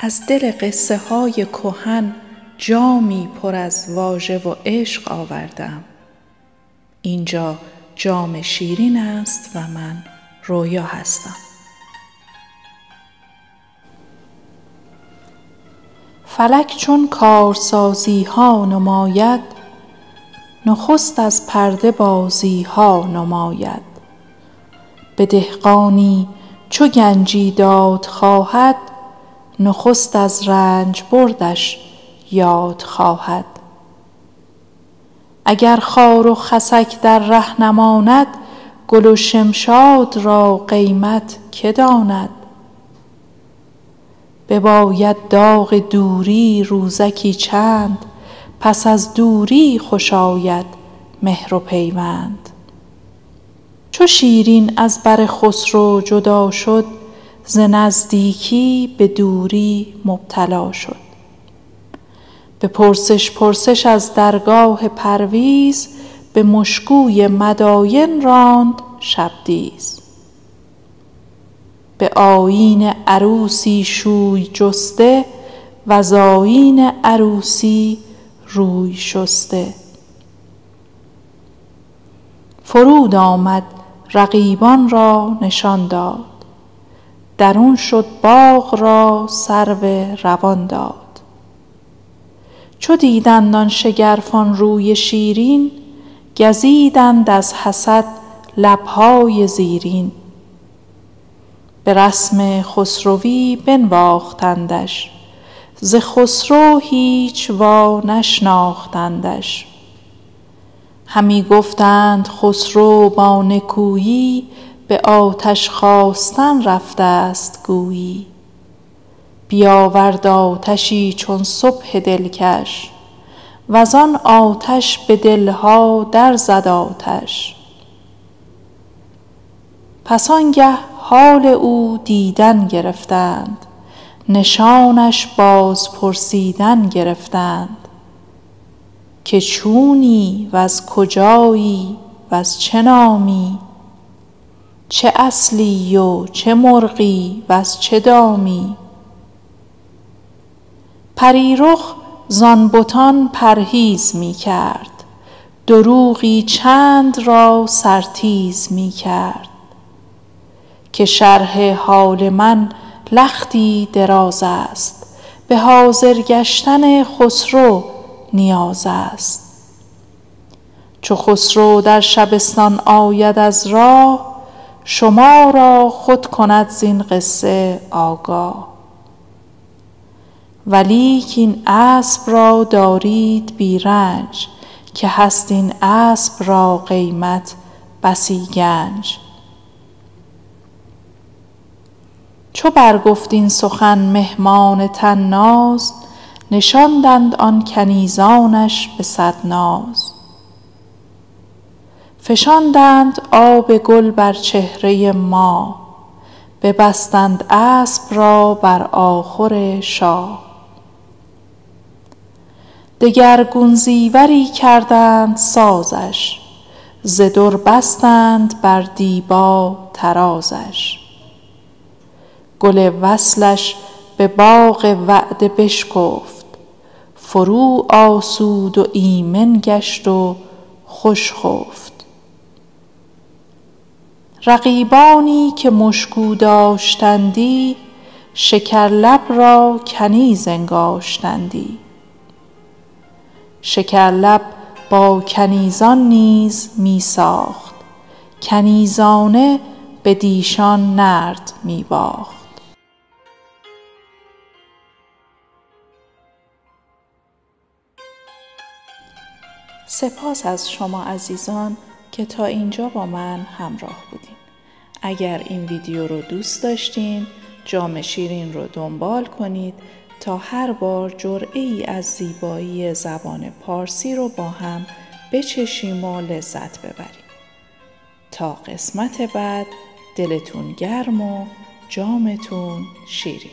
از دل قصه های کهن جامی پر از واژه و عشق آوردم. اینجا جام شیرین است و من رویا هستم. فلک چون کارسازی ها نماید، نخست از پرده بازی ها نماید. به دهقانی چو گنجی داد خواهد، نخست از رنج بردش یاد خواهد. اگر خار و خسک در ره نماند، گل و شمشاد را قیمت که داند. بباید داغ دوری روزکی چند، پس از دوری خوش آید مهر و پیوند. چو شیرین از بر خسرو جدا شد، ز نزدیکی به دوری مبتلا شد. به پرسش از درگاه پرویز، به مشکوی مداین راند شبدیز. به آیین عروسی شوی جسته، وز آیین عروسی روی شسته. فرود آمد رقیبان را نشان داد، درون شد باغ را سرو روان داد. چو دیدند آن شگرفان روی شیرین، گزیدند از حسد لبهای زیرین. به رسم خسروی بنواختندش، ز خسرو هیچ وا نشناختندش. همی گفتند خسرو با نکویی، به آتش خواستن رفته است گویی. بیاورد آتشی چون صبح دلکش، وز آن آتش به دلها در زد آتش. پس آنگه حال او دیدن گرفتند، نشانش باز پرسیدن گرفتند. که چونی وز کجایی وز چه نامی، چه اصلی و چه مرغی وز چه دامی. پری رخ زان بتان پرهیز می کرد، دروغی چند را سرتیز می کرد. که شرح حال من لختی دراز است، به حاضر گشتن خسرو نیاز است. چو خسرو در شبستان آید از راه، شما را خود کند زین قصه آگاه. ولیک این اسب را دارید بی رنج، که هست این اسب را قیمت بسی گنج. چو برگفت این سخن مهمان طناز، نشاندند آن کنیزانش به صد ناز. فشاندند آب گل بر چهره ماه، ببستند اسب را بر آخور شاه. دگرگون زیوری کردند سازش، ز در بستند بر دیبا طرازش. گل وصلش به باغ وعده بشکفت، فرو آسود و ایمن گشت و خوش خفت. رقیبانی که مشکو داشتندی، شکرلب را کنیز انگاشتندی. شکرلب با کنیزان نیز می ساخت، کنیزانه بدیشان نرد می باخت. سپاس از شما عزیزان که تا اینجا با من همراه بودین. اگر این ویدیو رو دوست داشتین، جام شیرین رو دنبال کنید تا هر بار جرعه‌ای از زیبایی زبان پارسی رو با هم بچشیم و لذت ببریم. تا قسمت بعد، دلتون گرم و جامتون شیرین.